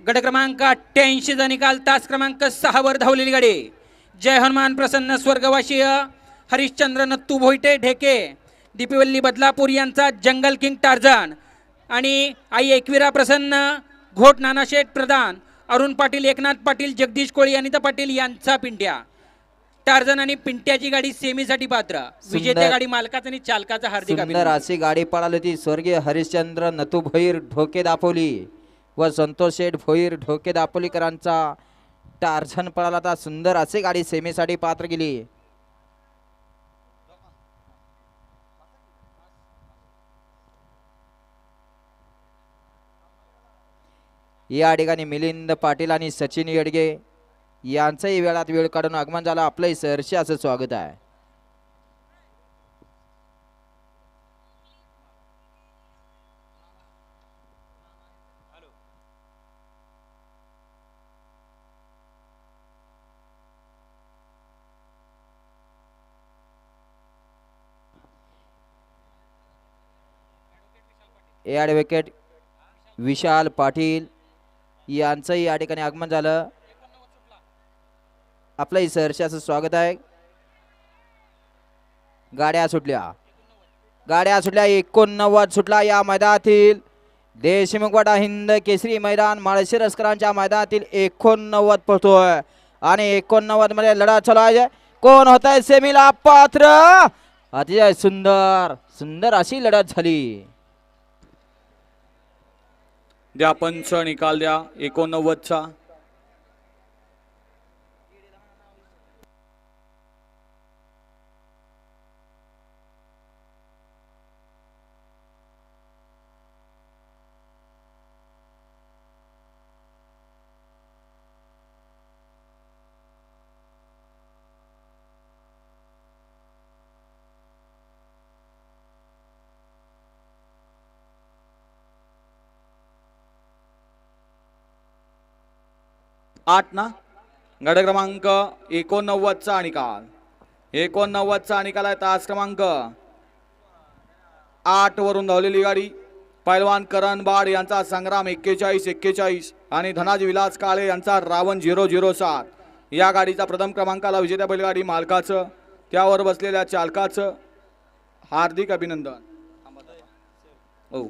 गट क्रमांक 88 चा निकाल तास क्रमांक 6 वर धावलेली गाडी जय हनुमान प्रसन्न स्वर्गवासीय हरिश्चंद्र नत्तू भोईटे ढेके दीपिवल्ली बदलापूर यांचा जंगल किंग टार्झन आणि आई एकविरा प्रसन्न घोट नानाशेठ प्रधान अरुण पाटील एकनाथ पाटील जगदीश कोळी अनिता पाटील यांचा पिंट्या टार्झन आणि पिंट्याची गाडी सेमीसाठी पात्र विजेत्या गाडी मालकाचा आणि चालकाचा हार्दिक सुंदर अशी गाडी पळाली होती स्वर्गीय हरिश्चंद्र नतू भोईर ढोके दापोली व संतोष शेठ भोईर ढोके दापोलीकरांचा टार्झन पळाला होता। सुंदर अशी गाडी सेमीसाठी पात्र गेली। या ठिकाणी मिलिंद पाटील आणि सचिन येडगे यांचंही वेळात वेळ काढून आगमन झालं। आपलंही सहर्ष असं स्वागत आहे। ॲडव्होकेट विशाल पाटील यांचंही या ठिकाणी आगमन झालं। आपलंही सहर्षाचं स्वागत आहे। गाड्या सुटल्या 89 सुटला या मैदानातील देशमुखवाडा हिंद केसरी मैदान माळशिरसकरांच्या मैदानातील 89 पळतोय आणि 89 मध्ये लढा चालू आहे। कोण होत आहे सेमीला पात्र? अतिशय सुंदर अशी लढत झाली। द्या पंच निकाल द्या 89 चा। आठ ना गट क्रमांक 89 चा निकाल 89 चा निकाल आहे। तास क्रमांक 8 वरून धावलेली गाडी पैलवान करण बाड यांचा संग्राम 41 आणि धनाजी विलास काळे यांचा रावण 007 या गाडीचा प्रथम क्रमांकाला विजेत्या बैलगाडी मालकाचं त्यावर बसलेल्या चालकाचं हार्दिक अभिनंदन। हो